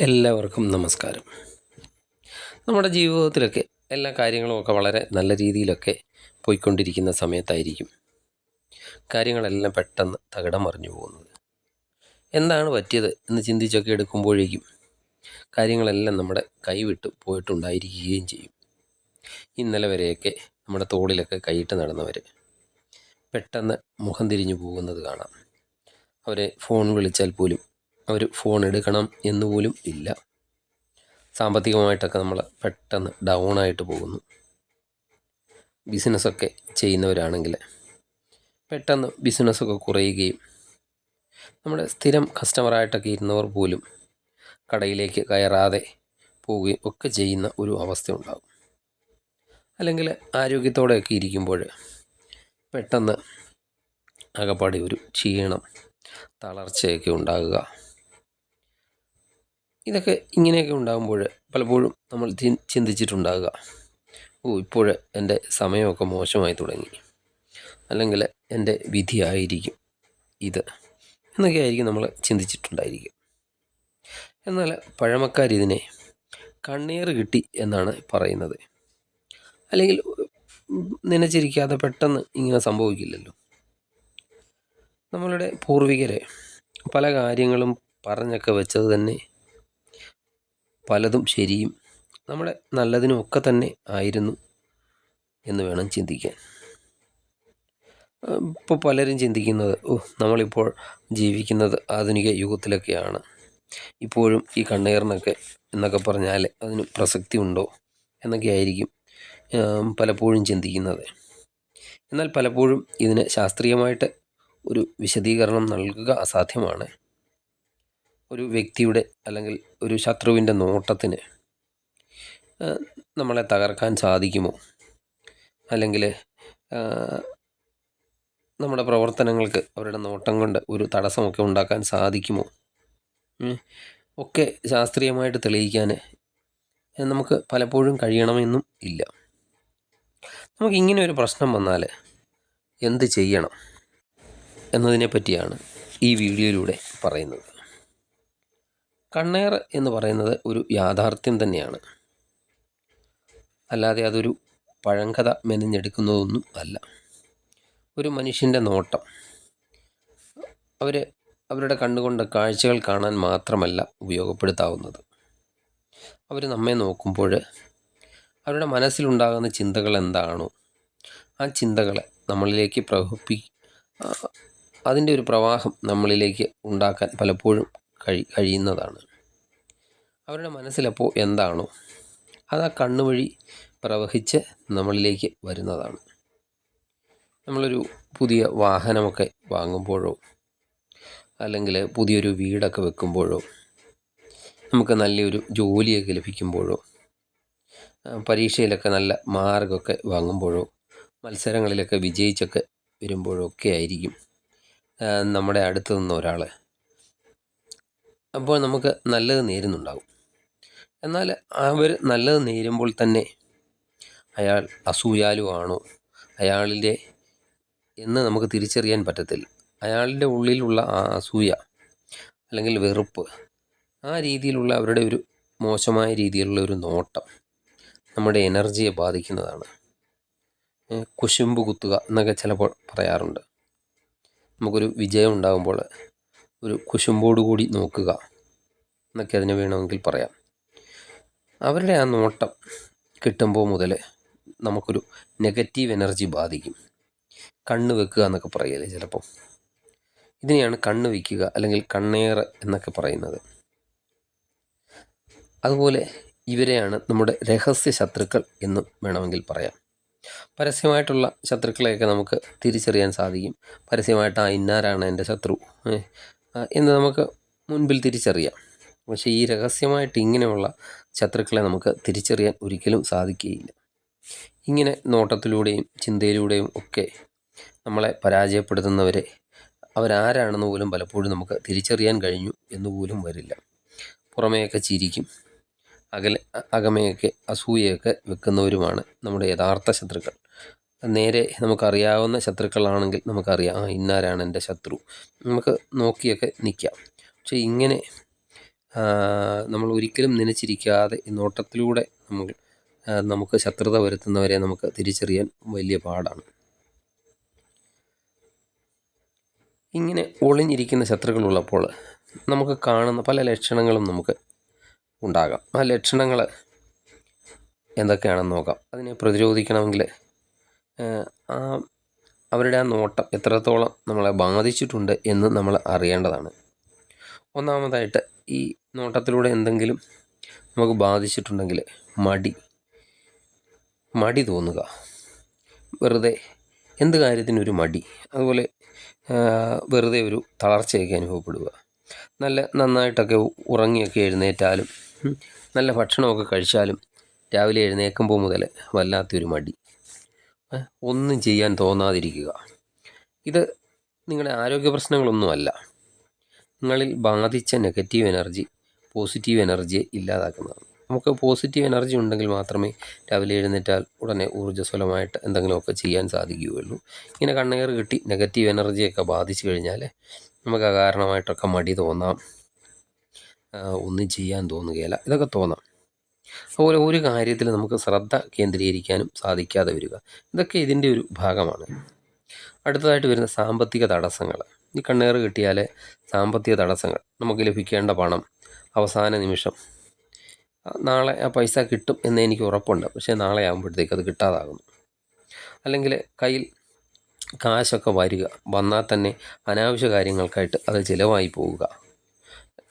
എല്ലാവർക്കും നമസ്കാരം. നമ്മുടെ ജീവിതത്തിലൊക്കെ എല്ലാ കാര്യങ്ങളുമൊക്കെ വളരെ നല്ല രീതിയിലൊക്കെ പോയിക്കൊണ്ടിരിക്കുന്ന സമയത്തായിരിക്കും കാര്യങ്ങളെല്ലാം പെട്ടെന്ന് തകിടം മറിഞ്ഞു പോകുന്നത്. എന്താണ് പറ്റിയത് എന്ന് ചിന്തിച്ചൊക്കെ എടുക്കുമ്പോഴേക്കും കാര്യങ്ങളെല്ലാം നമ്മുടെ കൈവിട്ട് പോയിട്ടുണ്ടായിരിക്കുകയും ചെയ്യും. ഇന്നലെ വരെയൊക്കെ നമ്മുടെ തോളിലൊക്കെ കൈയിട്ട് നടന്നവർ പെട്ടെന്ന് മുഖം തിരിഞ്ഞു പോകുന്നത് കാണാം. അവരെ ഫോൺ വിളിച്ചാൽ പോലും അവർ ഫോൺ എടുക്കണം എന്നുപോലും ഇല്ല. സാമ്പത്തികമായിട്ടൊക്കെ നമ്മൾ പെട്ടെന്ന് ഡൗണായിട്ട് പോകുന്നു. ബിസിനസ്സൊക്കെ ചെയ്യുന്നവരാണെങ്കിൽ പെട്ടെന്ന് ബിസിനസ്സൊക്കെ കുറയുകയും നമ്മുടെ സ്ഥിരം കസ്റ്റമറായിട്ടൊക്കെ ഇരുന്നവർ പോലും കടയിലേക്ക് കയറാതെ പോവുകയും ഒക്കെ ചെയ്യുന്ന ഒരു അവസ്ഥ ഉണ്ടാകും. അല്ലെങ്കിൽ ആരോഗ്യത്തോടെയൊക്കെ ഇരിക്കുമ്പോൾ പെട്ടെന്ന് അകപ്പാടെ ഒരു ക്ഷീണം, തളർച്ചയൊക്കെ ഉണ്ടാകുക. ഇതൊക്കെ ഇങ്ങനെയൊക്കെ ഉണ്ടാകുമ്പോൾ പലപ്പോഴും നമ്മൾ ചിന്തിച്ചിട്ടുണ്ടാകുക, ഇപ്പോൾ എൻ്റെ സമയമൊക്കെ മോശമായി തുടങ്ങി, അല്ലെങ്കിൽ എൻ്റെ വിധിയായിരിക്കും ഇത് എന്നൊക്കെ ആയിരിക്കും നമ്മൾ ചിന്തിച്ചിട്ടുണ്ടായിരിക്കും. എന്നാൽ പഴമക്കാരിതിനെ കണ്ണീർ കിട്ടി എന്നാണ് പറയുന്നത്. അല്ലെങ്കിൽ നനച്ചിരിക്കാതെ പെട്ടെന്ന് ഇങ്ങനെ സംഭവിക്കില്ലല്ലോ. നമ്മളുടെ പൂർവികരെ പല കാര്യങ്ങളും പറഞ്ഞൊക്കെ വെച്ചത് തന്നെ പലതും ശരിയും നമ്മുടെ നല്ലതിനുമൊക്കെ തന്നെ ആയിരുന്നു എന്ന് വേണം ചിന്തിക്കാൻ. ഇപ്പോൾ പലരും ചിന്തിക്കുന്നത്, നമ്മളിപ്പോൾ ജീവിക്കുന്നത് ആധുനിക യുഗത്തിലൊക്കെയാണ്, ഇപ്പോഴും ഈ കണ്ണീറിനൊക്കെ എന്നൊക്കെ പറഞ്ഞാൽ അതിന് പ്രസക്തി ഉണ്ടോ എന്നൊക്കെ ആയിരിക്കും പലപ്പോഴും ചിന്തിക്കുന്നത്. എന്നാൽ പലപ്പോഴും ഇതിന് ശാസ്ത്രീയമായിട്ട് ഒരു വിശദീകരണം നൽകുക അസാധ്യമാണ്. ഒരു വ്യക്തിയുടെ അല്ലെങ്കിൽ ഒരു ശത്രുവിൻ്റെ നോട്ടത്തിന് നമ്മളെ തകർക്കാൻ സാധിക്കുമോ, അല്ലെങ്കിൽ നമ്മുടെ പ്രവർത്തനങ്ങൾക്ക് അവരുടെ നോട്ടം കൊണ്ട് ഒരു തടസ്സമൊക്കെ ഉണ്ടാക്കാൻ സാധിക്കുമോ ഒക്കെ ശാസ്ത്രീയമായിട്ട് തെളിയിക്കാൻ നമുക്ക് പലപ്പോഴും കഴിയണമെന്നും ഇല്ല. നമുക്കിങ്ങനെ ഒരു പ്രശ്നം വന്നാൽ എന്ത് ചെയ്യണം എന്നതിനെ പറ്റിയാണ് ഈ വീഡിയോയിലൂടെ പറയുന്നത്. കണ്ണേർ എന്ന് പറയുന്നത് ഒരു യാഥാർത്ഥ്യം തന്നെയാണ്, അല്ലാതെ അതൊരു പഴങ്കഥ മെനഞ്ഞെടുക്കുന്നതൊന്നും അല്ല. ഒരു മനുഷ്യൻ്റെ നോട്ടം അവരുടെ കണ്ണുകൊണ്ട് കാഴ്ചകൾ കാണാൻ മാത്രമല്ല ഉപയോഗപ്പെടുത്താവുന്നത്. അവർ നമ്മെ നോക്കുമ്പോൾ അവരുടെ മനസ്സിലുണ്ടാകുന്ന ചിന്തകൾ എന്താണോ ആ ചിന്തകളെ നമ്മളിലേക്ക് അതിൻ്റെ ഒരു പ്രവാഹം നമ്മളിലേക്ക് ഉണ്ടാക്കാൻ പലപ്പോഴും കഴിയുന്നതാണ്. അവരുടെ മനസ്സിലപ്പോൾ എന്താണോ അത് ആ കണ്ണുവഴി പ്രവഹിച്ച് നമ്മളിലേക്ക് വരുന്നതാണ്. നമ്മളൊരു പുതിയ വാഹനമൊക്കെ വാങ്ങുമ്പോഴോ അല്ലെങ്കിൽ പുതിയൊരു വീടൊക്കെ വെക്കുമ്പോഴോ നമുക്ക് നല്ലൊരു ജോലിയൊക്കെ ലഭിക്കുമ്പോഴോ പരീക്ഷയിലൊക്കെ നല്ല മാർക്കൊക്കെ വാങ്ങുമ്പോഴോ മത്സരങ്ങളിലൊക്കെ വിജയിച്ചൊക്കെ വരുമ്പോഴൊക്കെ ആയിരിക്കും നമ്മുടെ അടുത്ത് നിന്ന ഒരാൾ അപ്പോൾ നമുക്ക് നല്ലത് നേരുന്നുണ്ടാകും. എന്നാൽ അവർ നല്ലത് നേരുമ്പോൾ തന്നെ അയാൾ അസൂയാലുവാണോ അയാളിൻ്റെ എന്ന് നമുക്ക് തിരിച്ചറിയാൻ പറ്റത്തില്ല. അയാളുടെ ഉള്ളിലുള്ള ആ അസൂയ അല്ലെങ്കിൽ വെറുപ്പ്, ആ രീതിയിലുള്ള അവരുടെ ഒരു മോശമായ രീതിയിലുള്ള ഒരു നോട്ടം നമ്മുടെ എനർജിയെ ബാധിക്കുന്നതാണ്. കുശുമ്പ് കുത്തുക എന്നൊക്കെ ചിലപ്പോൾ പറയാറുണ്ട്. നമുക്കൊരു വിജയം ഉണ്ടാകുമ്പോൾ ഒരു കുശുമ്പോടുകൂടി നോക്കുക എന്നൊക്കെ അതിന് വേണമെങ്കിൽ പറയാം. അവരുടെ ആ നോട്ടം കിട്ടുമ്പോൾ മുതൽ നമുക്കൊരു നെഗറ്റീവ് എനർജി ബാധിക്കും. കണ്ണ് വെക്കുക എന്നൊക്കെ പറയല്ലേ ചിലപ്പോൾ. ഇതിനെയാണ് കണ്ണ് വയ്ക്കുക അല്ലെങ്കിൽ കണ്ണേറ് എന്നൊക്കെ പറയുന്നത്. അതുപോലെ ഇവരെയാണ് നമ്മുടെ രഹസ്യ ശത്രുക്കൾ എന്ന് വേണമെങ്കിൽ പറയാം. പരസ്യമായിട്ടുള്ള ശത്രുക്കളെയൊക്കെ നമുക്ക് തിരിച്ചറിയാൻ സാധിക്കും. പരസ്യമായിട്ട് ഇന്നാരാണ് എൻ്റെ ശത്രു എന്ന് നമുക്ക് മുൻപിൽ തിരിച്ചറിയാം. പക്ഷേ ഈ രഹസ്യമായിട്ട് ഇങ്ങനെയുള്ള ശത്രുക്കളെ നമുക്ക് തിരിച്ചറിയാൻ ഒരിക്കലും സാധിക്കുകയില്ല. ഇങ്ങനെ നോട്ടത്തിലൂടെയും ചിന്തയിലൂടെയും ഒക്കെ നമ്മളെ പരാജയപ്പെടുത്തുന്നവരെ അവരാരാണെന്ന് പോലും പലപ്പോഴും നമുക്ക് തിരിച്ചറിയാൻ കഴിഞ്ഞു എന്നുപോലും വരില്ല. പുറമേയൊക്കെ ചിരിക്കും, അകമയൊക്കെ അസൂയയൊക്കെ വെക്കുന്നവരുമാണ് നമ്മുടെ യഥാർത്ഥ ശത്രുക്കൾ. നേരെ നമുക്കറിയാവുന്ന ശത്രുക്കളാണെങ്കിൽ നമുക്കറിയാം ഇന്നാരാണ് എൻ്റെ ശത്രു, നമുക്ക് നോക്കിയൊക്കെ നിൽക്കാം. പക്ഷേ ഇങ്ങനെ നമ്മൾ ഒരിക്കലും നനച്ചിരിക്കാതെ ഈ നോട്ടത്തിലൂടെ നമുക്ക് ശത്രുത വരുത്തുന്നവരെ നമുക്ക് തിരിച്ചറിയാൻ വലിയ പാടാണ്. ഇങ്ങനെ ഒളിഞ്ഞിരിക്കുന്ന ശത്രുക്കളുള്ളപ്പോൾ നമുക്ക് കാണുന്ന പല ലക്ഷണങ്ങളും നമുക്ക് ഉണ്ടാകാം. ആ ലക്ഷണങ്ങൾ എന്തൊക്കെയാണെന്ന് നോക്കാം. അതിനെ പ്രതിരോധിക്കണമെങ്കിൽ അവരുടെ ആ നോട്ടം എത്രത്തോളം നമ്മളെ ബാധിച്ചിട്ടുണ്ട് എന്ന് നമ്മൾ അറിയേണ്ടതാണ്. ഒന്നാമതായിട്ട് ഈ നോട്ടത്തിലൂടെ എന്തെങ്കിലും നമുക്ക് ബാധിച്ചിട്ടുണ്ടെങ്കിൽ മടി തോന്നുക, വെറുതെ എന്ത് കാര്യത്തിനൊരു മടി, അതുപോലെ വെറുതെ ഒരു തളർച്ചയൊക്കെ അനുഭവപ്പെടുക, നന്നായിട്ടൊക്കെ ഉറങ്ങിയൊക്കെ എഴുന്നേറ്റാലും നല്ല ഭക്ഷണമൊക്കെ കഴിച്ചാലും രാവിലെ എഴുന്നേൽക്കുമ്പോൾ മുതൽ വല്ലാത്തൊരു മടി, ഒന്നും ചെയ്യാൻ തോന്നാതിരിക്കുക. ഇത് നിങ്ങളുടെ ആരോഗ്യ പ്രശ്നങ്ങളൊന്നുമല്ല, നിങ്ങളിൽ ബാധിച്ച നെഗറ്റീവ് എനർജി പോസിറ്റീവ് എനർജിയെ ഇല്ലാതാക്കുന്നതാണ്. നമുക്ക് പോസിറ്റീവ് എനർജി ഉണ്ടെങ്കിൽ മാത്രമേ രാവിലെ എഴുന്നേറ്റാൽ ഉടനെ ഊർജ്ജസ്വലമായിട്ട് എന്തെങ്കിലുമൊക്കെ ചെയ്യാൻ സാധിക്കുകയുള്ളൂ. ഇങ്ങനെ കണ്ണേറ് കിട്ടി നെഗറ്റീവ് എനർജിയൊക്കെ ബാധിച്ചു കഴിഞ്ഞാൽ നമുക്ക് അകാരണമായിട്ടൊക്കെ മടി തോന്നാം, ഒന്നും ചെയ്യാൻ തോന്നുകയില്ല, ഇതൊക്കെ തോന്നാം. അതുപോലെ ഒരു കാര്യത്തിൽ നമുക്ക് ശ്രദ്ധ കേന്ദ്രീകരിക്കാനും സാധിക്കാതെ വരിക, ഇതൊക്കെ ഇതിൻ്റെ ഒരു ഭാഗമാണ്. അടുത്തതായിട്ട് വരുന്ന സാമ്പത്തിക തടസ്സങ്ങൾ. ഈ കണ്ണേറ് കിട്ടിയാൽ സാമ്പത്തിക തടസ്സങ്ങൾ, നമുക്ക് ലഭിക്കേണ്ട പണം അവസാന നിമിഷം, നാളെ ആ പൈസ കിട്ടും എന്ന് എനിക്ക് ഉറപ്പുണ്ട്, പക്ഷേ നാളെ ആകുമ്പോഴത്തേക്ക് അത് കിട്ടാതാകുന്നു. അല്ലെങ്കിൽ കയ്യിൽ കാശൊക്കെ വന്നാൽ തന്നെ അനാവശ്യ കാര്യങ്ങൾക്കായിട്ട് അത് ചിലവായി പോവുക.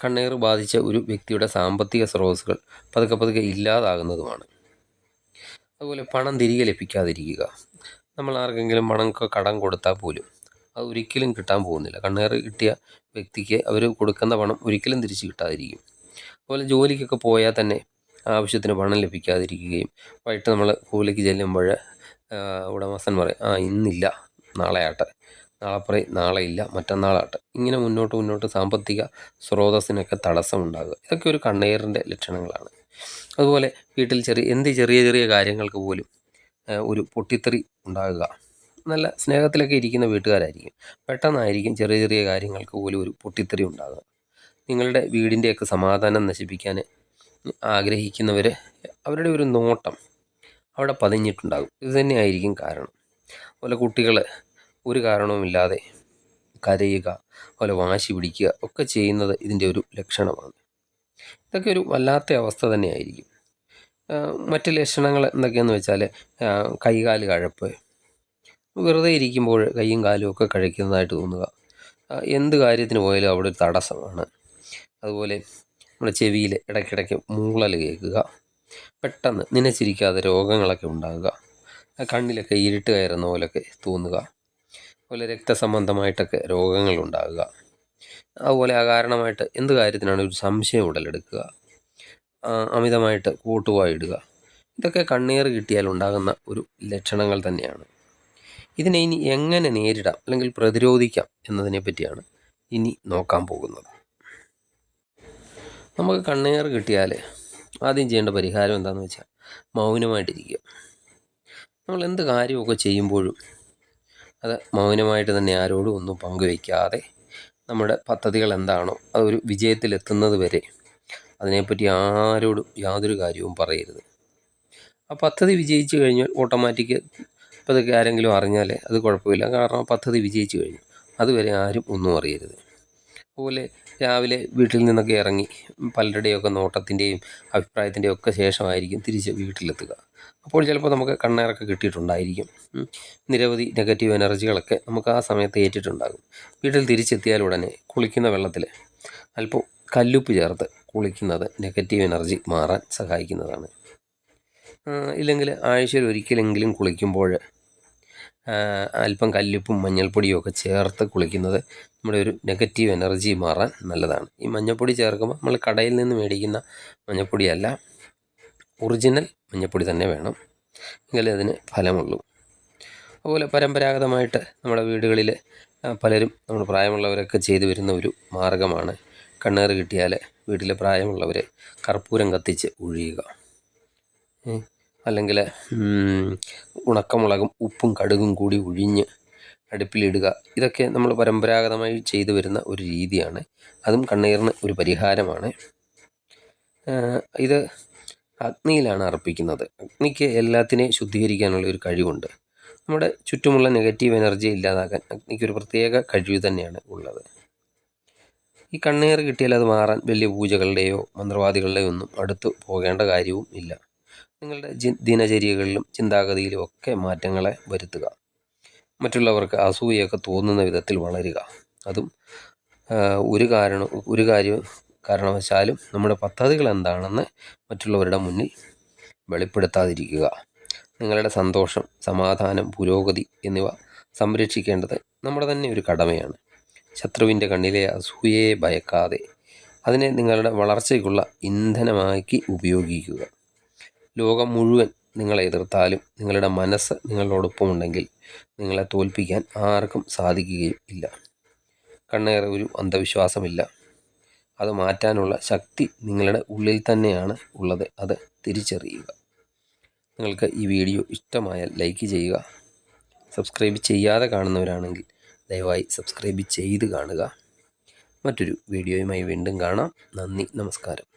കണ്ണേറ് ബാധിച്ച ഒരു വ്യക്തിയുടെ സാമ്പത്തിക സ്രോതസ്സുകൾ പതുക്കെ ഇല്ലാതാകുന്നതുമാണ്. അതുപോലെ പണം തിരികെ ലഭിക്കാതിരിക്കുക. നമ്മൾ ആർക്കെങ്കിലും പണമൊക്കെ കടം കൊടുത്താൽ പോലും അത് ഒരിക്കലും കിട്ടാൻ പോകുന്നില്ല. കണ്ണേറ് കിട്ടിയ വ്യക്തിക്ക് അവർ കൊടുക്കുന്ന പണം ഒരിക്കലും തിരിച്ച് കിട്ടാതിരിക്കും. അതുപോലെ ജോലിക്കൊക്കെ പോയാൽ തന്നെ ആവശ്യത്തിന് പണം ലഭിക്കാതിരിക്കുകയും വൈകിട്ട് നമ്മൾ കൂലിക്ക് ചെല്ലുമ്പോൾ ഉടമസ്ഥൻ പറയും, ഇന്നില്ല, നാളെ ആട്ടെ, നാളെ ഇല്ല, മറ്റന്നാളാട്ടെ. ഇങ്ങനെ മുന്നോട്ട് സാമ്പത്തിക സ്രോതസ്സിനൊക്കെ തടസ്സമുണ്ടാകുക, ഇതൊക്കെ ഒരു കണ്ണേറിൻ്റെ ലക്ഷണങ്ങളാണ്. അതുപോലെ വീട്ടിൽ ചെറിയ കാര്യങ്ങൾക്ക് പോലും ഒരു പൊട്ടിത്തെറി ഉണ്ടാകുക. നല്ല സ്നേഹത്തിലൊക്കെ ഇരിക്കുന്ന വീട്ടുകാരായിരിക്കും, പെട്ടെന്നായിരിക്കും ചെറിയ കാര്യങ്ങൾക്ക് പോലും ഒരു പൊട്ടിത്തെറി ഉണ്ടാകുക. നിങ്ങളുടെ വീടിൻ്റെയൊക്കെ സമാധാനം നശിപ്പിക്കാൻ ആഗ്രഹിക്കുന്നവർ, അവരുടെ ഒരു നോട്ടം അവിടെ പതിഞ്ഞിട്ടുണ്ടാകും. ഇത് തന്നെയായിരിക്കും കാരണം. അതുപോലെ കുട്ടികൾ ഒരു കാരണവുമില്ലാതെ കരയുക, അതുപോലെ വാശി പിടിക്കുക ഒക്കെ ചെയ്യുന്നത് ഇതിൻ്റെ ഒരു ലക്ഷണമാണ്. ഇതൊക്കെ ഒരു വല്ലാത്ത അവസ്ഥ തന്നെയായിരിക്കും. മറ്റ് ലക്ഷണങ്ങൾ എന്തൊക്കെയാണെന്ന് വെച്ചാൽ കൈകാല് കഴപ്പ്, വെറുതെ ഇരിക്കുമ്പോൾ കൈയും കാലും ഒക്കെ കഴിക്കുന്നതായിട്ട് തോന്നുക, എന്ത് കാര്യത്തിന് പോയാലും അവിടെ ഒരു തടസ്സമാണ്. അതുപോലെ നമ്മുടെ ചെവിയിൽ ഇടയ്ക്കിടയ്ക്ക് മൂളൽ കേൾക്കുക, പെട്ടെന്ന് നനച്ചിരിക്കാതെ രോഗങ്ങളൊക്കെ ഉണ്ടാകുക, കണ്ണിലൊക്കെ ഇരുട്ട് കയറുന്ന പോലൊക്കെ തോന്നുക, അതുപോലെ രക്തസംബന്ധമായിട്ടൊക്കെ രോഗങ്ങളുണ്ടാകുക, അതുപോലെ അകാരണമായിട്ട് എന്ത് കാര്യത്തിനാണ് ഒരു സംശയം ഉടലെടുക്കുക, അമിതമായിട്ട് കൂട്ടുവായിടുക, ഇതൊക്കെ കണ്ണേറ് കിട്ടിയാൽ ഉണ്ടാകുന്ന ഒരു ലക്ഷണങ്ങൾ തന്നെയാണ്. ഇതിനെ ഇനി എങ്ങനെ നേരിടാം അല്ലെങ്കിൽ പ്രതിരോധിക്കാം എന്നതിനെ പറ്റിയാണ് ഇനി നോക്കാൻ പോകുന്നത്. നമുക്ക് കണ്ണേറ് കിട്ടിയാൽ ആദ്യം ചെയ്യേണ്ട പരിഹാരം എന്താണെന്ന് വെച്ചാൽ മൗനമായിട്ടിരിക്കുക. നമ്മൾ എന്ത് കാര്യമൊക്കെ ചെയ്യുമ്പോഴും അത് മൗനമായിട്ട് തന്നെ ആരോടും ഒന്നും പങ്കുവയ്ക്കാതെ നമ്മുടെ പദ്ധതികൾ എന്താണോ അതൊരു വിജയത്തിലെത്തുന്നത് വരെ അതിനെപ്പറ്റി ആരോടും യാതൊരു കാര്യവും പറയരുത്. ആ പദ്ധതി വിജയിച്ചു കഴിഞ്ഞാൽ ഓട്ടോമാറ്റിക് അതൊക്കെ ആരെങ്കിലും അറിഞ്ഞാൽ അത് കുഴപ്പമില്ല, കാരണം പദ്ധതി വിജയിച്ചു കഴിഞ്ഞു. അതുവരെ ആരും ഒന്നും അറിയരുത്. അതുപോലെ രാവിലെ വീട്ടിൽ നിന്നൊക്കെ ഇറങ്ങി പലരുടെയൊക്കെ നോട്ടത്തിൻ്റെയും അഭിപ്രായത്തിൻ്റെയും ഒക്കെ ശേഷമായിരിക്കും തിരിച്ച് വീട്ടിലെത്തുക. അപ്പോൾ ചിലപ്പോൾ നമുക്ക് കണ്ണേറൊക്കെ കിട്ടിയിട്ടുണ്ടായിരിക്കും. നിരവധി നെഗറ്റീവ് എനർജികളൊക്കെ നമുക്ക് ആ സമയത്ത് ഏറ്റിട്ടുണ്ടാകും. വീട്ടിൽ തിരിച്ചെത്തിയാൽ ഉടനെ കുളിക്കുന്ന വെള്ളത്തിൽ അല്പം കല്ലുപ്പ് ചേർത്ത് കുളിക്കുന്നത് നെഗറ്റീവ് എനർജി മാറാൻ സഹായിക്കുന്നതാണ്. ഇല്ലെങ്കിൽ ആഴ്ചയിൽ ഒരിക്കലെങ്കിലും കുളിക്കുമ്പോൾ അല്പം കല്ലുപ്പും മഞ്ഞൾപ്പൊടിയും ഒക്കെ ചേർത്ത് കുളിക്കുന്നത് നമ്മുടെ ഒരു നെഗറ്റീവ് എനർജി മാറാൻ നല്ലതാണ്. ഈ മഞ്ഞൾപ്പൊടി ചേർക്കുമ്പോൾ നമ്മൾ കടയിൽ നിന്ന് മേടിക്കുന്ന മഞ്ഞൾപ്പൊടിയല്ല, ഒറിജിനൽ മഞ്ഞൾപ്പൊടി തന്നെ വേണം, എങ്കിലേ അതിന് ഫലമുള്ളൂ. അതുപോലെ പരമ്പരാഗതമായിട്ട് നമ്മുടെ വീടുകളിൽ പലരും നമ്മുടെ പ്രായമുള്ളവരൊക്കെ ചെയ്തു വരുന്ന ഒരു മാർഗ്ഗമാണ് കണ്ണേറ് കിട്ടിയാൽ വീട്ടിലെ പ്രായമുള്ളവർ കർപ്പൂരം കത്തിച്ച് ഒഴിയുക, അല്ലെങ്കിൽ ഉണക്കമുളകും ഉപ്പും കടുകും കൂടി ഒഴിഞ്ഞ് അടുപ്പിലിടുക. ഇതൊക്കെ നമ്മൾ പരമ്പരാഗതമായി ചെയ്തു വരുന്ന ഒരു രീതിയാണ്. അതും കണ്ണീറിന് ഒരു പരിഹാരമാണ്. ഇത് അഗ്നിയിലാണ് അർപ്പിക്കുന്നത്. അഗ്നിക്ക് എല്ലാത്തിനെയും ശുദ്ധീകരിക്കാനുള്ള ഒരു കഴിവുണ്ട്. നമ്മുടെ ചുറ്റുമുള്ള നെഗറ്റീവ് എനർജി ഇല്ലാതാക്കാൻ അഗ്നിക്കൊരു പ്രത്യേക കഴിവ് തന്നെയാണ് ഉള്ളത്. ഈ കണ്ണീർ കിട്ടിയാൽ അത് മാറാൻ വലിയ പൂജകളുടെയോ മന്ത്രവാദികളുടെയോ ഒന്നും അടുത്ത് പോകേണ്ട കാര്യവും ഇല്ല. നിങ്ങളുടെ ദിനചര്യകളിലും ചിന്താഗതിയിലും ഒക്കെ മാറ്റങ്ങളെ വരുത്തുക. മറ്റുള്ളവർക്ക് അസൂയൊക്കെ തോന്നുന്ന വിധത്തിൽ വളരുക. അതും ഒരു കാരണവശാലും നമ്മുടെ പദ്ധതികൾ എന്താണെന്ന് മറ്റുള്ളവരുടെ മുന്നിൽ വെളിപ്പെടുത്താതിരിക്കുക. നിങ്ങളുടെ സന്തോഷം, സമാധാനം, പുരോഗതി എന്നിവ സംരക്ഷിക്കേണ്ടത് നമ്മുടെ തന്നെ ഒരു കടമയാണ്. ശത്രുവിൻ്റെ കണ്ണിലെ അസൂയയെ ഭയക്കാതെ അതിനെ നിങ്ങളുടെ വളർച്ചയ്ക്കുള്ള ഇന്ധനമാക്കി ഉപയോഗിക്കുക. ലോകം മുഴുവൻ നിങ്ങളെ എതിർത്താലും നിങ്ങളുടെ മനസ്സ് നിങ്ങളോടൊപ്പമുണ്ടെങ്കിൽ നിങ്ങളെ തോൽപ്പിക്കാൻ ആർക്കും സാധിക്കുകയും ഇല്ല. കണ്ണേറെ ഒരു അന്ധവിശ്വാസമില്ല. അത് മാറ്റാനുള്ള ശക്തി നിങ്ങളുടെ ഉള്ളിൽ തന്നെയാണ് ഉള്ളത്. അത് തിരിച്ചറിയുക. നിങ്ങൾക്ക് ഈ വീഡിയോ ഇഷ്ടമായാൽ ലൈക്ക് ചെയ്യുക. സബ്സ്ക്രൈബ് ചെയ്യാതെ കാണുന്നവരാണെങ്കിൽ ദയവായി സബ്സ്ക്രൈബ് ചെയ്ത് കാണുക. മറ്റൊരു വീഡിയോയുമായി വീണ്ടും കാണാം. നന്ദി, നമസ്കാരം.